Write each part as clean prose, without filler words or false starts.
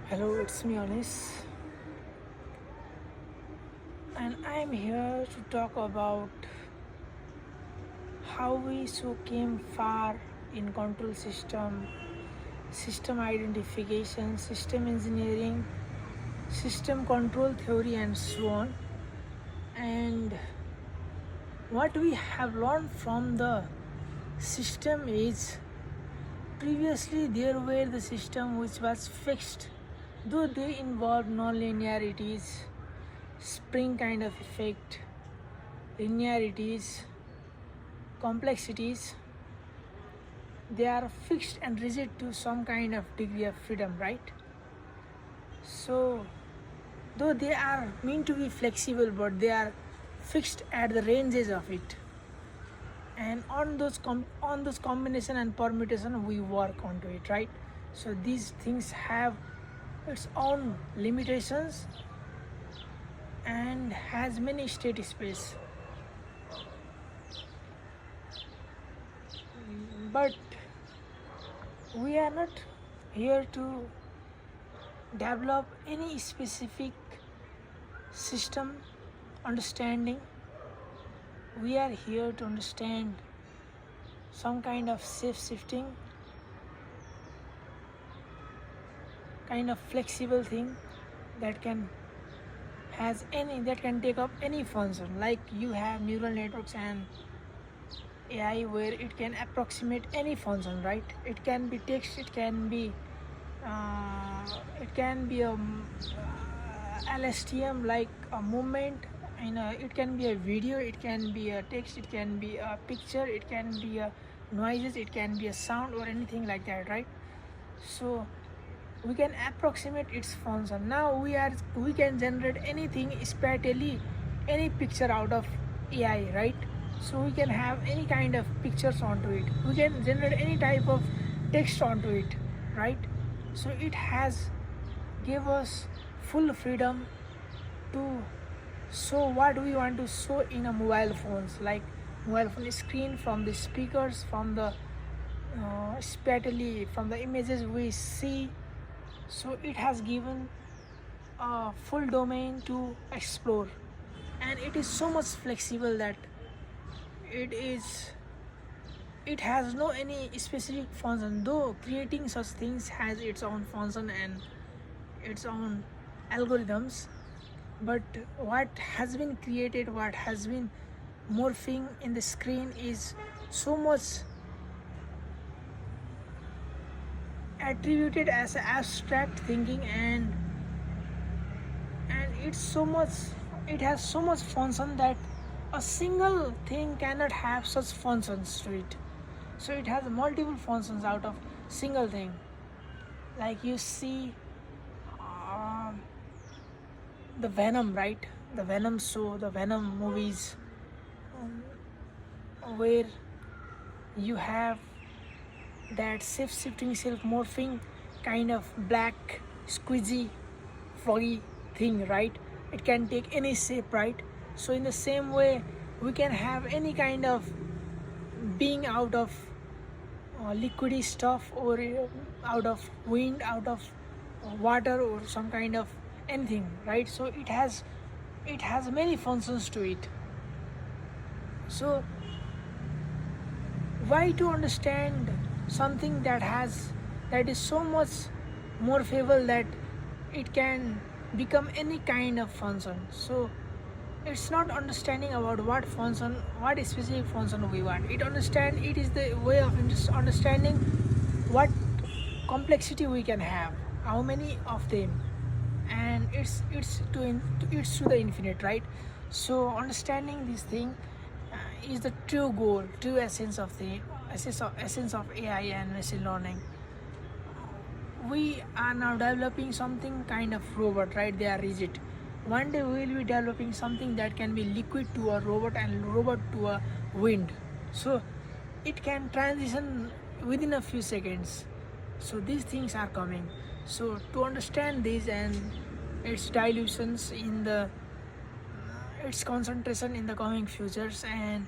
Hello, it's me Anis, and I'm here to talk about how we so came far in control system, system identification, system engineering, system control theory, and so on. And what we have learned from the system is previously there were the system which was fixed, though they involved non-linearities, spring kind of effect, linearities, complexities. They are fixed and rigid to some kind of degree of freedom, right? So though they are meant to be flexible, but they are fixed at the ranges of it, and on those combination and permutation we work onto it, right? So these things have its own limitations and has many state space, but we are not here to develop any specific system understanding. We are here to understand some kind of shape shifting, kind of flexible thing that can take up any function. Like you have neural networks and AI where it can approximate any function, right? It can be text, uh, it can be a LSTM like a movement, it can be a video, it can be a text, it can be a picture, it can be a noises, it can be a sound or anything like that, right? So we can approximate its function. Now we can generate anything spatially, any picture out of AI, right? So we can have any kind of pictures onto it, we can generate any type of text onto it, right? So it has gave us full freedom to show what we want to show in a mobile phones, like mobile phone screen, from the speakers, from the spatially, from the images we see. So it has given a full domain to explore, and it is so much flexible that it is it has no any specific function, though creating such things has its own function and its own algorithms. But what has been created, what has been morphing in the screen is so much attributed as abstract thinking, and it has so much function that a single thing cannot have such functions to it. So it has multiple functions out of single thing. Like you see um, the Venom, right? The Venom show, the Venom movies, um, where you have that shifting, self morphing kind of black, squeezy, froggy thing, right? It can take any shape, right? So in the same way, we can have any kind of being out of liquidy stuff, or out of wind, out of water, or some kind of anything, right? So it has many functions to it. So why to understand something that is so much more favorable that it can become any kind of function? So it's not understanding about what specific function we want. It is the way of understanding what complexity we can have, how many of them, and it's to the infinite, right? So understanding this thing is the true goal, true essence of AI and machine learning. We are now developing something kind of robot, right? They are rigid. One day we will be developing something that can be liquid to a robot and robot to a wind. So it can transition within a few seconds. So these things are coming. So to understand this and its dilutions in its concentration in the coming futures, and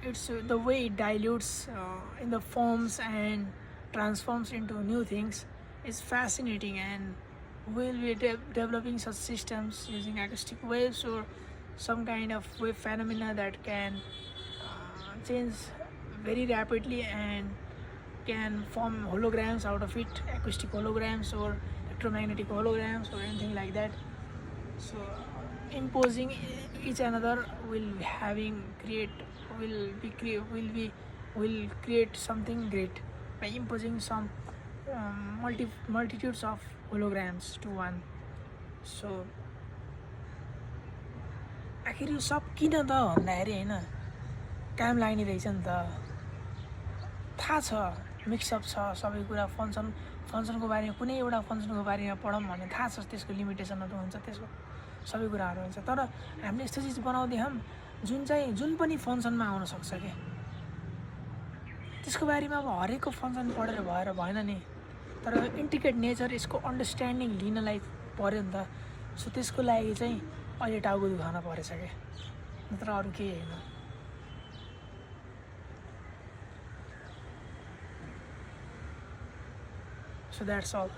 it's the way it dilutes in the forms and transforms into new things is fascinating, and we'll be developing such systems using acoustic waves or some kind of wave phenomena that can change very rapidly and can form holograms out of it, acoustic holograms or electromagnetic holograms or anything like that. So imposing each another will be having create will create something great by imposing some multitudes of holograms to one. So आखिर यो सब किन त भन्दाखेरि होइन काम लाग्ने रहेछ नि त थाहा छ मिक्सअप छ सबै कुरा फङ्सनको बारेमा कुनै एउटा फङ्सनको बारेमा पढौँ भने थाहा छ त्यसको लिमिटेसनहरू हुन्छ त्यसको सबै कुराहरू हुन्छ तर हामीले यस्तो चिज बनाउँदैछौँ जुन पनि फङ्सनमा आउन सक्छ क्या त्यसको बारेमा अब हरेकको फङ्सन पढेर भएन नि तर इन्टिग्रेट नेचर यसको अन्डरस्ट्यान्डिङ लिनलाई पऱ्यो नि त सो त्यसको लागि चाहिँ अहिले टाउको दुखाउन परेछ क्या नत्र अरू केही होइन So that's all.